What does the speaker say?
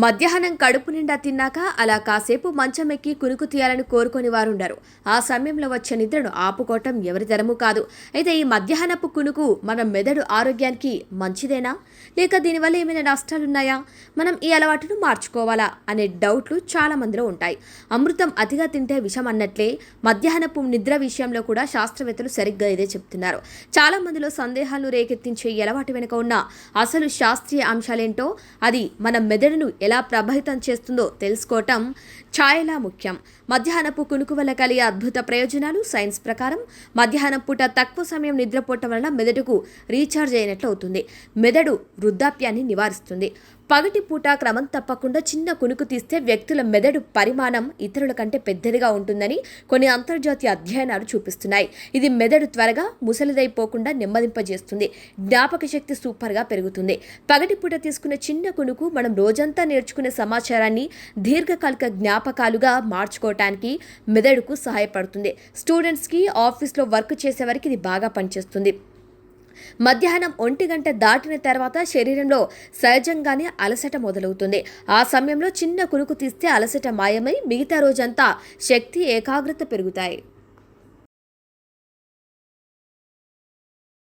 మధ్యాహ్నం కడుపు నిండా తిన్నాక అలా కాసేపు మంచం ఎక్కి కునుకు తీయాలని కోరుకొని వారుండరు. ఆ సమయంలో వచ్చే నిద్రను ఆపుకోవటం ఎవరి తరమూ కాదు. అయితే ఈ మధ్యాహ్నపు కునుకు మన మెదడు ఆరోగ్యానికి మంచిదేనా, లేక దీనివల్ల ఏమైనా నష్టాలున్నాయా, మనం ఈ అలవాటును మార్చుకోవాలా అనే డౌట్లు చాలా మందిలో ఉంటాయి. అమృతం అతిగా తింటే విషం అన్నట్లే మధ్యాహ్నపు నిద్ర విషయంలో కూడా శాస్త్రవేత్తలు సరిగ్గా ఇదే చెప్తున్నారు. చాలా మందిలో సందేహాలను రేకెత్తించే ఈ అలవాటు వెనుక ఉన్న అసలు శాస్త్రీయ అంశాలేంటో, అది మన మెదడును ఎలా ప్రభావితం చేస్తుందో తెలుసుకోవటం చాలా ముఖ్యం. మధ్యాహ్నపు కునుకు వల్ల కలిగే అద్భుత ప్రయోజనాలు. సైన్స్ ప్రకారం మధ్యాహ్నం పూట తక్కువ సమయం నిద్రపోవటం వలన మెదడుకు రీఛార్జ్ అయినట్లు అవుతుంది. మెదడు వృద్ధాప్యాన్ని నివారిస్తుంది. పగటి పూట క్రమం తప్పకుండా చిన్న కునుకు తీస్తే వ్యక్తుల మెదడు పరిమాణం ఇతరుల కంటే పెద్దదిగా ఉంటుందని కొన్ని అంతర్జాతీయ అధ్యయనాలు చూపిస్తున్నాయి. ఇది మెదడు త్వరగా ముసలిదైపోకుండా నెమ్మదింపజేస్తుంది. జ్ఞాపక శక్తి సూపర్గా పెరుగుతుంది. పగటి పూట తీసుకునే చిన్న కునుకు మనం రోజంతా నేర్చుకునే సమాచారాన్ని దీర్ఘకాలిక జ్ఞాపకాలుగా మార్చుకోవటానికి మెదడుకు సహాయపడుతుంది. స్టూడెంట్స్కి, ఆఫీస్లో వర్క్ చేసేవారికి ఇది బాగా పనిచేస్తుంది. మధ్యాహ్నం 1 గంట దాటిన తర్వాత శరీరంలో సహజంగానే అలసట మొదలవుతుంది. ఆ సమయంలో చిన్న కునుకు తీస్తే అలసట మాయమై మిగతా రోజంతా శక్తి, ఏకాగ్రత పెరుగుతాయి.